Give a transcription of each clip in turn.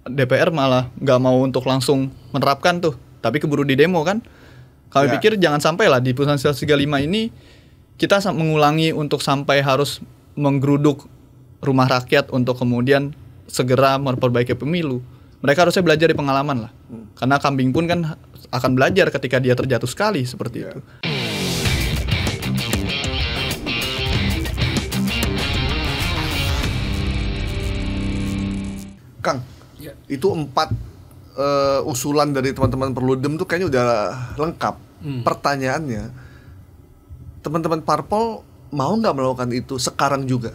DPR malah nggak mau untuk langsung menerapkan tuh, tapi keburu di demo kan. Kami pikir jangan sampai lah di putusan 135 ini kita mengulangi untuk sampai harus menggeruduk rumah rakyat untuk kemudian segera memperbaiki pemilu. Mereka harusnya belajar di pengalaman lah. Karena kambing pun kan akan belajar ketika dia terjatuh sekali seperti itu. Kang, itu 4 usulan dari teman-teman Perludem tuh kayaknya udah lengkap. Pertanyaannya, teman-teman Parpol mau nggak melakukan itu sekarang juga?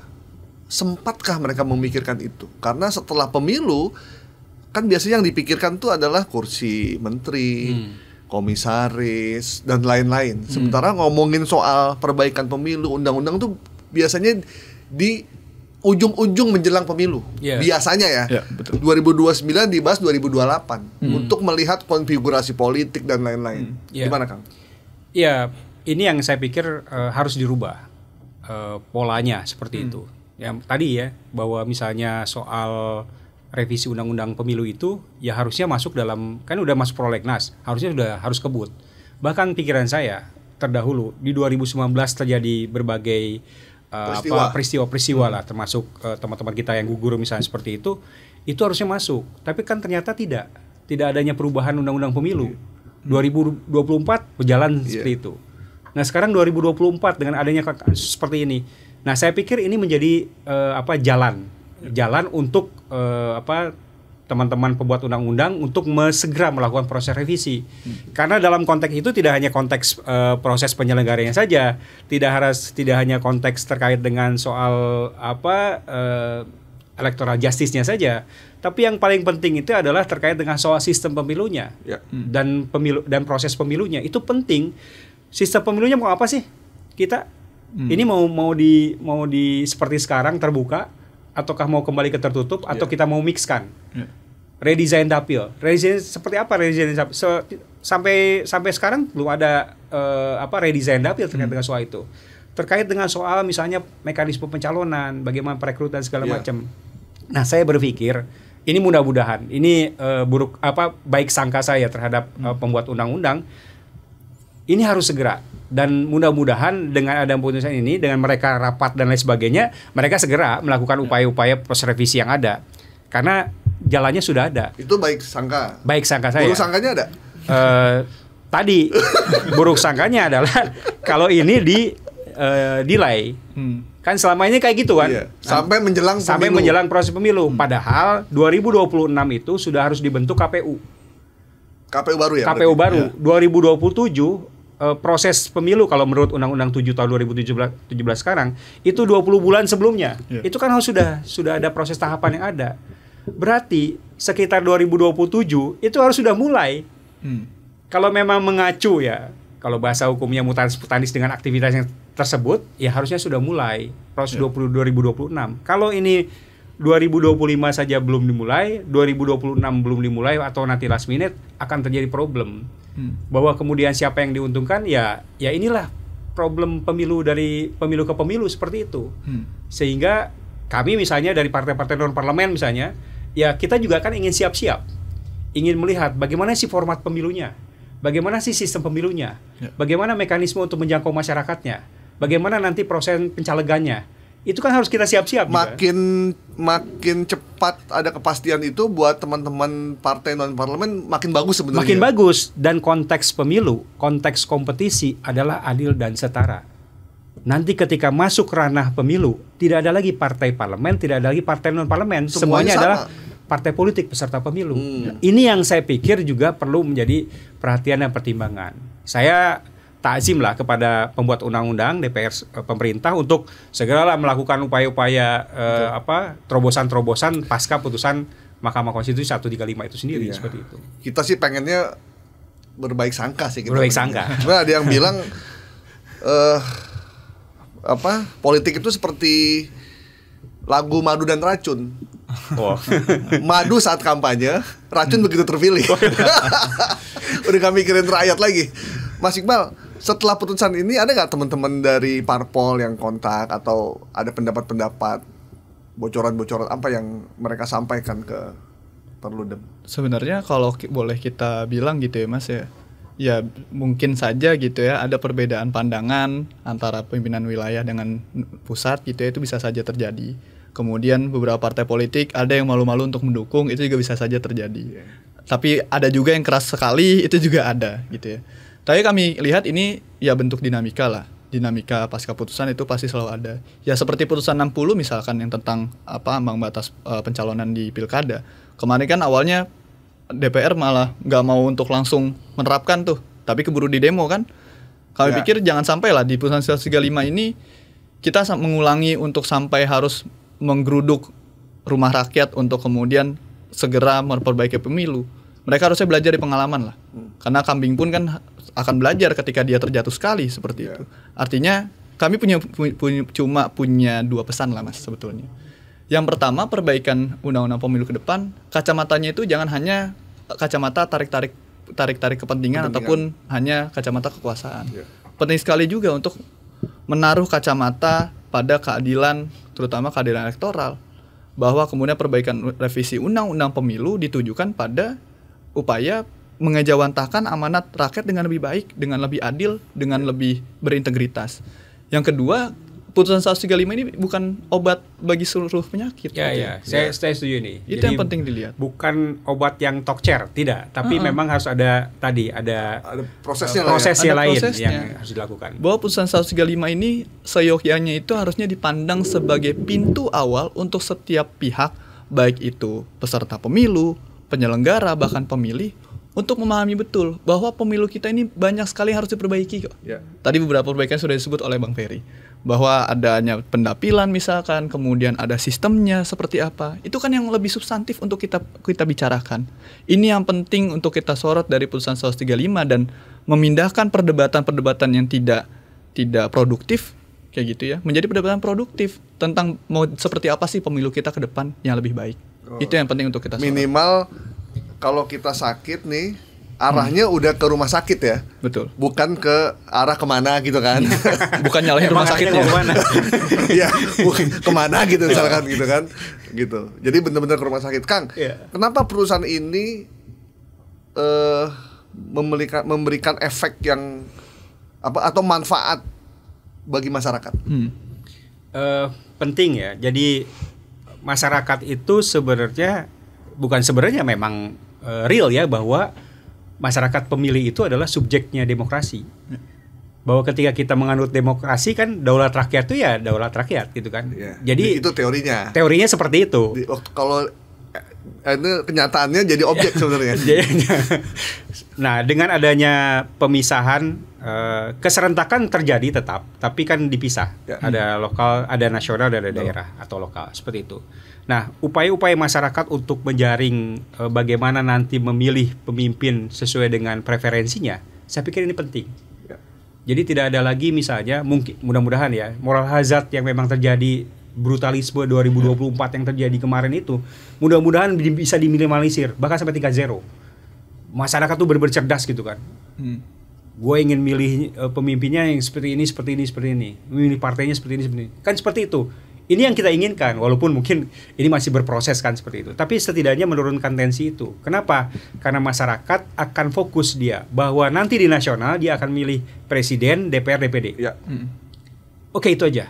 Sempatkah mereka memikirkan itu? Karena setelah pemilu, kan biasanya yang dipikirkan tuh adalah kursi menteri, komisaris, dan lain-lain. Sementara ngomongin soal perbaikan pemilu, undang-undang tuh biasanya di ujung-ujung menjelang pemilu. Biasanya ya, betul. 2029 dibahas 2028 untuk melihat konfigurasi politik dan lain-lain. Gimana Kang? Ya, ini yang saya pikir harus dirubah polanya seperti itu. Yang tadi ya, bahwa misalnya soal revisi undang-undang pemilu itu ya harusnya masuk dalam, kan udah masuk prolegnas, harusnya sudah harus kebut. Bahkan pikiran saya terdahulu di 2019 terjadi berbagai peristiwa-peristiwa lah, termasuk teman-teman kita yang gugur misalnya seperti itu harusnya masuk. Tapi kan ternyata tidak adanya perubahan undang-undang pemilu. 2024 berjalan seperti itu. Nah sekarang 2024 dengan adanya seperti ini, nah saya pikir ini menjadi jalan untuk teman-teman pembuat undang-undang untuk segera melakukan proses revisi. Karena dalam konteks itu tidak hanya konteks proses penyelenggaranya saja, tidak hanya konteks terkait dengan soal electoral justice-nya saja, tapi yang paling penting itu adalah terkait dengan soal sistem pemilunya. Dan proses pemilunya itu penting. Sistem pemilunya mau apa sih? Kita ini mau di seperti sekarang terbuka, ataukah mau kembali ke tertutup, atau kita mau mixkan? Redesign dapil. Redesign seperti apa redesign dapil? Sampai sekarang belum ada redesign dapil terkait dengan soal itu. Terkait dengan soal misalnya mekanisme pencalonan, bagaimana perekrutan segala macam. Nah, saya berpikir ini mudah-mudahan ini baik sangka saya terhadap pembuat undang-undang ini harus segera. Dan mudah-mudahan dengan ada putusan ini, dengan mereka rapat dan lain sebagainya, mereka segera melakukan upaya-upaya proses revisi yang ada. Karena jalannya sudah ada. Itu baik sangka. Baik sangka saya. Buruk sangkanya ada? Tadi buruk sangkanya adalah kalau ini delay. Kan selama ini kayak gitu kan. Sampai menjelang proses pemilu. Padahal 2026 itu sudah harus dibentuk KPU. KPU baru ya? KPU baru. 2027 proses pemilu kalau menurut Undang-Undang 7 tahun 2017 sekarang itu 20 bulan sebelumnya. Itu kan harus sudah ada proses tahapan yang ada. Berarti sekitar 2027 itu harus sudah mulai. Kalau memang mengacu ya, kalau bahasa hukumnya mutatis dengan aktivitas yang tersebut, ya harusnya sudah mulai proses 2026. Kalau ini 2025 saja belum dimulai, 2026 belum dimulai atau nanti last minute, akan terjadi problem. Bahwa kemudian siapa yang diuntungkan, ya inilah problem pemilu dari pemilu ke pemilu seperti itu. Sehingga kami misalnya dari partai-partai non parlemen misalnya, ya kita juga kan ingin siap-siap, ingin melihat bagaimana sih format pemilunya, bagaimana sih sistem pemilunya, bagaimana mekanisme untuk menjangkau masyarakatnya, bagaimana nanti proses pencalegannya. Itu kan harus kita siap-siap. Makin cepat ada kepastian itu buat teman-teman partai non parlemen makin bagus sebenarnya. Makin bagus. Dan konteks pemilu, konteks kompetisi adalah adil dan setara. Nanti ketika masuk ranah pemilu, tidak ada lagi partai parlemen, tidak ada lagi partai non parlemen. Semuanya adalah partai politik peserta pemilu. Ini yang saya pikir juga perlu menjadi perhatian dan pertimbangan. Saya takzim lah kepada pembuat undang-undang, DPR, pemerintah untuk segeralah melakukan upaya-upaya terobosan-terobosan pasca putusan Mahkamah Konstitusi 135 itu sendiri. Seperti itu. Kita sih pengennya berbaik sangka sih. Berbaik sangka. Sebenarnya ada yang bilang politik itu seperti lagu Madu dan Racun. Madu saat kampanye, racun begitu terpilih. Udah gak mikirin rakyat lagi. Mas Iqbal, setelah putusan ini ada nggak teman-teman dari Parpol yang kontak atau ada pendapat-pendapat, bocoran-bocoran apa yang mereka sampaikan ke Perludem? Sebenarnya kalau boleh kita bilang gitu ya Mas ya, ya mungkin saja gitu ya ada perbedaan pandangan antara pimpinan wilayah dengan pusat gitu ya, itu bisa saja terjadi. Kemudian beberapa partai politik ada yang malu-malu untuk mendukung, itu juga bisa saja terjadi. Tapi ada juga yang keras sekali, itu juga ada gitu ya. Tapi kami lihat ini ya bentuk dinamika lah. Dinamika pasca putusan itu pasti selalu ada. Ya seperti putusan 60 misalkan yang tentang ambang batas pencalonan di pilkada. Kemarin kan awalnya DPR malah nggak mau untuk langsung menerapkan tuh, tapi keburu di demo kan. Kami pikir jangan sampai lah di putusan 135 ini kita mengulangi untuk sampai harus menggeruduk rumah rakyat untuk kemudian segera memperbaiki pemilu. Mereka harusnya belajar di pengalaman lah. Karena kambing pun kan akan belajar ketika dia terjatuh sekali seperti itu. Artinya kami cuma punya dua pesan lah Mas sebetulnya. Yang pertama, perbaikan undang-undang pemilu ke depan, kacamatanya itu jangan hanya kacamata tarik-tarik kepentingan ataupun hanya kacamata kekuasaan. Penting sekali juga untuk menaruh kacamata pada keadilan, terutama keadilan elektoral, bahwa kemudian perbaikan revisi undang-undang pemilu ditujukan pada upaya mengejawantahkan amanat rakyat dengan lebih baik, dengan lebih adil, dengan lebih berintegritas. Yang kedua, putusan 135 ini bukan obat bagi seluruh penyakit. Saya setuju nih. Itu yang penting dilihat. Bukan obat yang tokcer, tidak. Tapi memang harus ada prosesnya lain yang harus dilakukan. Bahwa putusan 135 ini seyogyanya itu harusnya dipandang sebagai pintu awal untuk setiap pihak, baik itu peserta pemilu, penyelenggara, bahkan pemilih, untuk memahami betul bahwa pemilu kita ini banyak sekali yang harus diperbaiki kok. Tadi beberapa perbaikan sudah disebut oleh Bang Ferry, bahwa adanya pendapilan misalkan, kemudian ada sistemnya seperti apa. Itu kan yang lebih substantif untuk kita bicarakan. Ini yang penting untuk kita sorot dari putusan 135 dan memindahkan perdebatan-perdebatan yang tidak produktif kayak gitu ya, menjadi perdebatan produktif tentang mau seperti apa sih pemilu kita ke depan yang lebih baik. Itu yang penting untuk kita sorot. Minimal kalau kita sakit nih, arahnya udah ke rumah sakit ya. Betul. Bukan ke arah kemana gitu kan. Bukan nyalahin rumah sakitnya. Iya, kemana gitu misalkan gitu kan. Gitu. Jadi benar-benar ke rumah sakit. Kang, kenapa perusahaan ini memberikan efek yang atau manfaat bagi masyarakat? Penting ya. Jadi masyarakat itu sebenarnya memang real ya, bahwa masyarakat pemilih itu adalah subjeknya demokrasi. Bahwa ketika kita menganut demokrasi kan daulat rakyat itu ya daulat rakyat gitu kan. Jadi itu teorinya. Teorinya seperti itu. Kalau ini kenyataannya jadi objek sebenarnya. Nah, dengan adanya pemisahan, keserentakan terjadi tetap, tapi kan dipisah. Ada lokal, ada nasional, ada daerah atau lokal, seperti itu. Nah, upaya-upaya masyarakat untuk menjaring bagaimana nanti memilih pemimpin sesuai dengan preferensinya, saya pikir ini penting. Jadi tidak ada lagi misalnya, mungkin mudah-mudahan ya, moral hazard yang memang terjadi, brutalisme 2024 yang terjadi kemarin itu, mudah-mudahan bisa diminimalisir, bahkan sampai 3-0. Masyarakat tuh benar-benar cerdas gitu kan. Gue ingin milih pemimpinnya yang seperti ini, memilih partainya seperti ini. Kan seperti itu. Ini yang kita inginkan, walaupun mungkin ini masih berproses kan seperti itu. Tapi setidaknya menurunkan tensi itu. Kenapa? Karena masyarakat akan fokus dia bahwa nanti di nasional dia akan milih presiden, DPR, DPD. Oke, itu aja.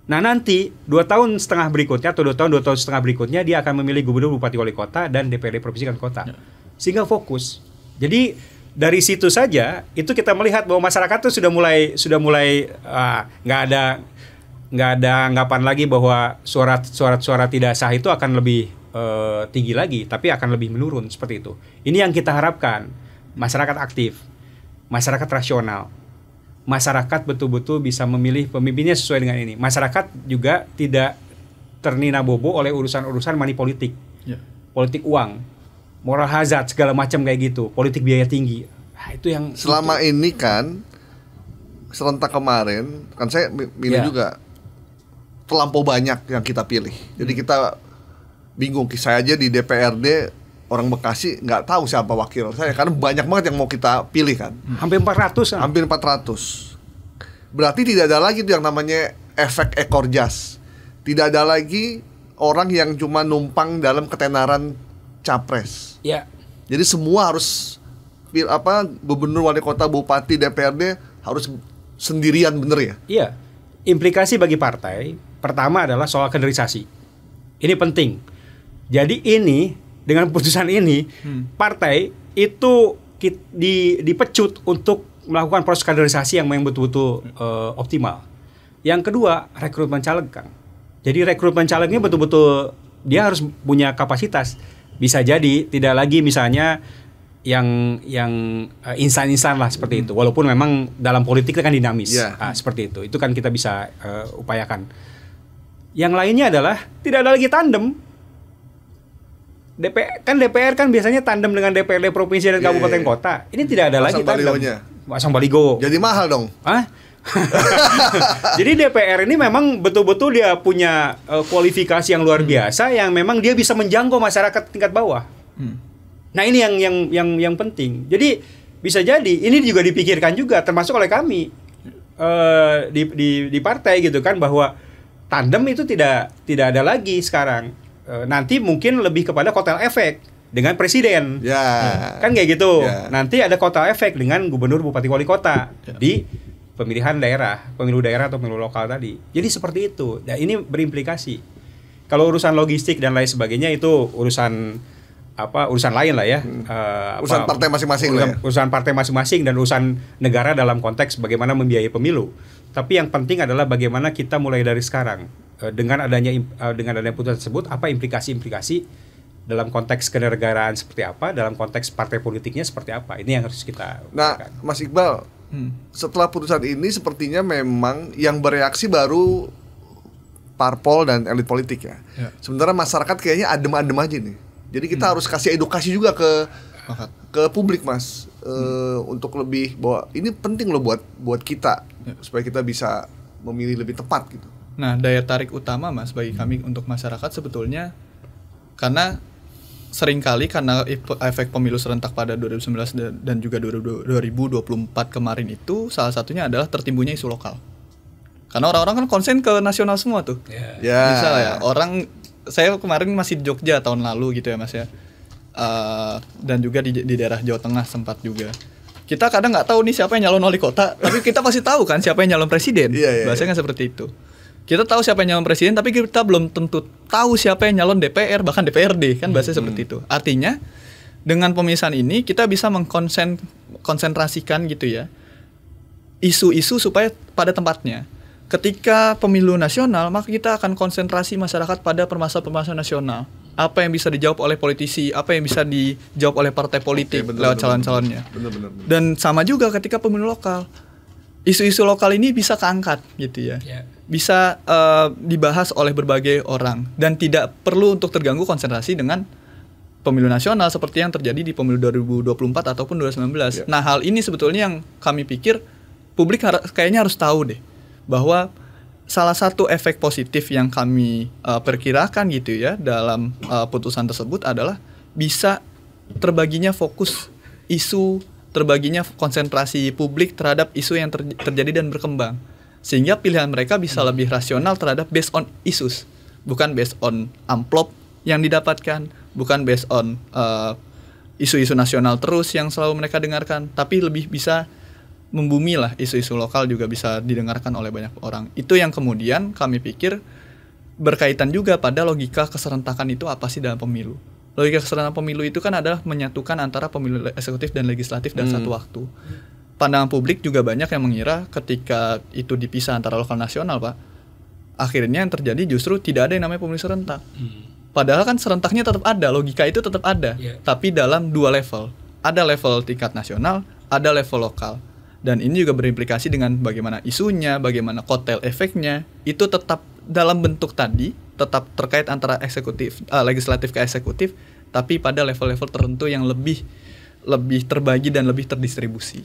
Nah, nanti 2 tahun setengah berikutnya atau 2 tahun setengah berikutnya dia akan memilih gubernur, bupati, wali kota dan DPRD provinsi dan kota. Sehingga fokus. Jadi dari situ saja itu kita melihat bahwa masyarakat itu sudah mulai nggak ada anggapan lagi bahwa suara tidak sah itu akan lebih tinggi lagi, tapi akan lebih menurun seperti itu. Ini yang kita harapkan, masyarakat aktif, masyarakat rasional, masyarakat betul-betul bisa memilih pemimpinnya sesuai dengan ini. Masyarakat juga tidak ternina bobo oleh urusan-urusan money politik, politik uang, moral hazard segala macam kayak gitu, politik biaya tinggi. Nah, itu yang selama ini kan serentak kemarin kan saya milih juga. Terlampau banyak yang kita pilih. Jadi kita bingung. Saya aja di DPRD orang Bekasi nggak tahu siapa wakil saya karena banyak banget yang mau kita pilih kan. Hampir 400 kan? Hampir 400. Berarti tidak ada lagi tuh yang namanya efek ekor jas. Tidak ada lagi orang yang cuma numpang dalam ketenaran capres. Ya. Jadi semua harus gubernur, wali kota, bupati, DPRD harus sendirian, bener ya? Iya. Implikasi bagi partai pertama adalah soal kaderisasi. Ini penting. Jadi ini dengan putusan ini partai itu dipecut untuk melakukan proses kaderisasi yang betul-betul optimal. Yang kedua, rekrutmen caleg, Kang. Jadi rekrutmen calegnya betul-betul dia harus punya kapasitas. Bisa jadi tidak lagi misalnya yang instan-instan lah seperti itu. Walaupun memang dalam politik kan dinamis. Seperti itu. Itu kan kita bisa upayakan. Yang lainnya adalah tidak ada lagi tandem. DPR kan biasanya tandem dengan DPRD provinsi dan kabupaten kota. Ini tidak ada lagi tandem. Pasang baligo. Jadi mahal dong. Jadi DPR ini memang betul-betul dia punya kualifikasi yang luar biasa yang memang dia bisa menjangkau masyarakat tingkat bawah. Nah, ini yang penting. Jadi bisa jadi ini juga dipikirkan juga termasuk oleh kami di partai gitu kan, bahwa tandem itu tidak ada lagi sekarang. Nanti mungkin lebih kepada kotel efek dengan presiden, kan kayak gitu. Nanti ada kotel efek dengan gubernur, bupati, wali kota di pemilihan daerah, pemilu daerah atau pemilu lokal tadi. Jadi seperti itu. Nah, ini berimplikasi. Kalau urusan logistik dan lain sebagainya itu urusan lain lah ya. Urusan partai masing-masing lah. Urusan partai masing-masing dan urusan negara dalam konteks bagaimana membiayai pemilu. Tapi yang penting adalah bagaimana kita mulai dari sekarang dengan adanya putusan tersebut, apa implikasi-implikasi dalam konteks kenegaraan seperti apa, dalam konteks partai politiknya seperti apa. Ini yang harus kita Nah, Mas Iqbal, setelah putusan ini sepertinya memang yang bereaksi baru parpol dan elit politik ya. Sementara masyarakat kayaknya adem-adem aja nih. Jadi kita harus kasih edukasi juga ke publik, Mas, untuk lebih bahwa ini penting loh buat kita supaya kita bisa memilih lebih tepat gitu. Nah, daya tarik utama, Mas, bagi kami untuk masyarakat sebetulnya karena seringkali karena efek pemilu serentak pada 2019 dan juga 2024 kemarin itu salah satunya adalah tertimbunnya isu lokal. Karena orang-orang kan konsen ke nasional semua tuh. Misalnya saya kemarin masih di Jogja tahun lalu gitu ya, Mas ya. Dan juga di daerah Jawa Tengah sempat juga. Kita kadang nggak tahu nih siapa yang nyalon wali kota, tapi kita pasti tahu kan siapa yang nyalon presiden. Bahasanya kan seperti itu. Kita tahu siapa yang nyalon presiden, tapi kita belum tentu tahu siapa yang nyalon DPR, bahkan DPRD, kan bahasanya seperti itu. Artinya, dengan pemisahan ini kita bisa mengkonsentrasikan gitu ya, isu-isu supaya pada tempatnya. Ketika pemilu nasional, maka kita akan konsentrasi masyarakat pada permasalahan nasional. Apa yang bisa dijawab oleh politisi, apa yang bisa dijawab oleh partai politik lewat calon-calonnya. Dan sama juga ketika pemilu lokal. Isu-isu lokal ini bisa keangkat gitu ya. Bisa dibahas oleh berbagai orang dan tidak perlu untuk terganggu konsentrasi dengan pemilu nasional seperti yang terjadi di pemilu 2024 ataupun 2019. Nah, hal ini sebetulnya yang kami pikir publik kayaknya harus tahu deh, bahwa salah satu efek positif yang kami perkirakan gitu ya dalam putusan tersebut adalah bisa terbaginya fokus isu, terbaginya konsentrasi publik terhadap isu yang terjadi dan berkembang. Sehingga pilihan mereka bisa lebih rasional terhadap based on issues, bukan based on amplop yang didapatkan, bukan based on isu-isu nasional terus yang selalu mereka dengarkan, tapi lebih bisa membumi lah, isu-isu lokal juga bisa didengarkan oleh banyak orang. Itu yang kemudian kami pikir berkaitan juga pada logika keserentakan itu apa sih dalam pemilu. Logika keserentakan pemilu itu kan adalah menyatukan antara pemilu eksekutif dan legislatif dalam satu waktu. Pandangan publik juga banyak yang mengira ketika itu dipisah antara lokal nasional, Pak, akhirnya yang terjadi justru tidak ada yang namanya pemilu serentak. Padahal kan serentaknya tetap ada, logika itu tetap ada, tapi dalam dua level. Ada level tingkat nasional, ada level lokal. Dan ini juga berimplikasi dengan bagaimana isunya, bagaimana kotel efeknya, itu tetap dalam bentuk tadi, tetap terkait antara legislatif ke eksekutif, tapi pada level-level tertentu yang lebih terbagi dan lebih terdistribusi.